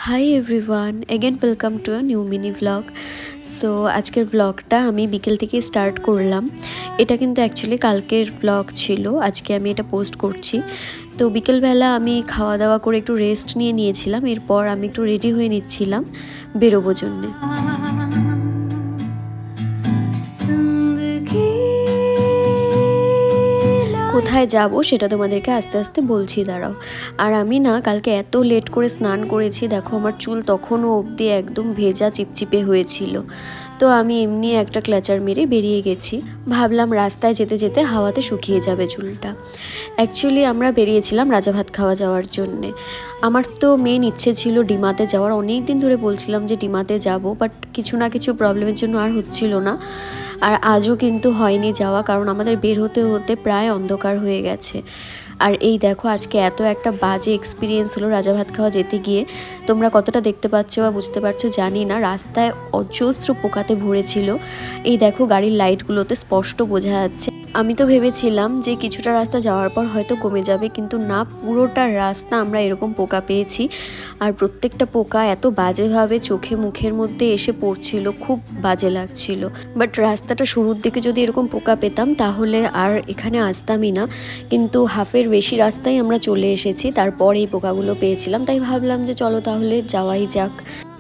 Hi everyone, again welcome to a new mini vlog. So আজকের ভ্লগটা আমি বিকেল থেকে স্টার্ট করলাম। এটা কিন্তু অ্যাকচুয়ালি কালকের ভ্লগ ছিল, আজকে আমি এটা পোস্ট করছি। তো বিকেলবেলা আমি খাওয়া দাওয়া করে একটু রেস্ট নিয়েছিলাম। এরপর আমি একটু রেডি হয়ে নিচ্ছিলাম বেরোবো জন্যে। কোথায় যাব সেটা তোমাদেরকে আস্তে আস্তে বলছি, দাঁড়াও। আর আমি না কালকে এত লেট করে স্নান করেছি, দেখো আমার চুল তখনও অবধি একদম ভেজা চিপচিপে হয়েছিল। তো আমি এমনি একটা ক্লাচার মেরে বেরিয়ে গেছি, ভাবলাম রাস্তায় যেতে যেতে হাওয়াতে শুকিয়ে যাবে চুলটা। অ্যাকচুয়ালি আমরা বেরিয়েছিলাম রাজাভাত খাওয়া যাওয়ার জন্যে। আমার তো মেন ইচ্ছে ছিল ডিমাতে যাওয়ার, অনেক দিন ধরে বলছিলাম যে ডিমাতে যাব, বাট কিছু না কিছু প্রবলেমের জন্য আর হচ্ছিল না। আর আজও কিন্তু হয়নি যাওয়া, কারণ আমাদের বের হতে হতে প্রায় অন্ধকার হয়ে গেছে। আর এই দেখো আজকে এত একটা বাজে এক্সপিরিয়েন্স হলো রাজাভাত খাওয়া যেতে গিয়ে। তোমরা কতটা দেখতে পাচ্ছ বা বুঝতে পারছো জানি না, রাস্তায় অজস্র পোকাতে ভরেছিল। এই দেখো গাড়ির লাইটগুলোতে স্পষ্ট বোঝা যাচ্ছে। আমি তো ভেবেছিলাম যে কিছুটা রাস্তা যাওয়ার পর হয়তো কমে যাবে, কিন্তু না, পুরোটা রাস্তা আমরা এরকম পোকা পেয়েছি। আর প্রত্যেকটা পোকা এত বাজেভাবে চোখে মুখের মধ্যে এসে পড়ছিল, খুব বাজে লাগছিল। বাট রাস্তাটা শুরুর দিকে যদি এরকম পোকা পেতাম তাহলে আর এখানে আসতামই না, কিন্তু হাফের বেশি রাস্তায় আমরা চলে এসেছি, তারপর এই পোকাগুলো পেয়েছিলাম। তাই ভাবলাম যে চলো তাহলে যাওয়াই যাক।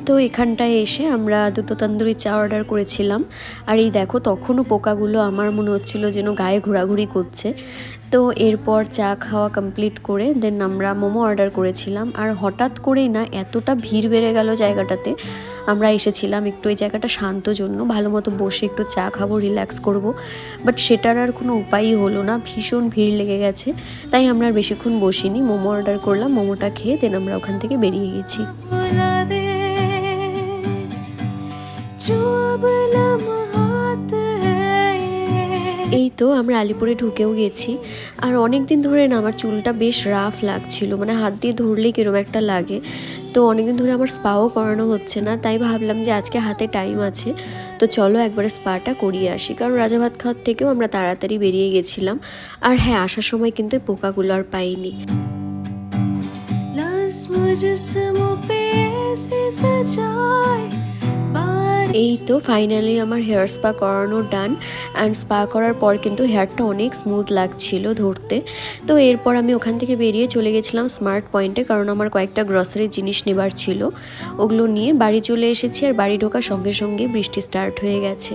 তো এখানটায় এসে আমরা দুটো তন্দুরি চা অর্ডার করেছিলাম। আর এই দেখো তখনও পোকাগুলো আমার মনে হচ্ছিল যেন গায়ে ঘোরাঘুরি করছে। তো এরপর চা খাওয়া কমপ্লিট করে দেন আমরা মোমো অর্ডার করেছিলাম। আর হঠাৎ করেই না এতটা ভিড় বেড়ে গেল জায়গাটাতে। আমরা এসেছিলাম একটু এই জায়গাটা শান্ত জন্য, ভালো মতো বসে একটু চা খাবো, রিল্যাক্স করব, বাট সেটার আর কোনো উপায়ই হলো না, ভীষণ ভিড় লেগে গেছে। তাই আমরা আর বেশিক্ষণ বসিনি, মোমো অর্ডার করলাম, মোমোটা খেয়ে দেন আমরা ওখান থেকে বেরিয়ে গেছি। এই তো আমরা আলিপুরে ঢুকেও গেছি। আর অনেক দিন ধরে না আমার চুলটা বেশ রাফ লাগছিল, মানে হাত দিয়ে ধরলেই কিরম একটা লাগে। তো অনেকদিন ধরে আমার স্পাও করানো হচ্ছে না, তাই ভাবলাম যে আজকে হাতে টাইম আছে, তো চলো একবারে স্পাটা করিয়ে আসি। কারণ রাজাভাত খাওয়ার থেকেও আমরা তাড়াতাড়ি বেরিয়ে গেছিলাম। আর হ্যাঁ, আসার সময় কিন্তু পোকাগুলো আর পাইনি। এই তো ফাইনালি আমার হেয়ার স্পা করানো ডান। অ্যান্ড স্পা করার পর কিন্তু হেয়ারটা অনেক স্মুথ লাগছিল ধরতে। তো এরপর আমি ওখান থেকে বেরিয়ে চলে গেছিলাম স্মার্ট পয়েন্টে, কারণ আমার কয়েকটা গ্রসারির জিনিস নেবার ছিল। ওগুলো নিয়ে বাড়ি চলে এসেছি। আর বাড়ি ঢোকার সঙ্গে সঙ্গে বৃষ্টি স্টার্ট হয়ে গেছে।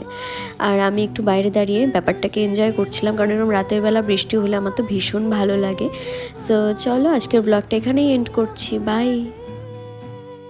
আর আমি একটু বাইরে দাঁড়িয়ে ব্যাপারটাকে এনজয় করছিলাম, কারণ এরকম রাতের বেলা বৃষ্টি হলে আমার তো ভীষণ ভালো লাগে। সো চলো আজকের ব্লগটা এখানেই এন্ড করছি, বাই।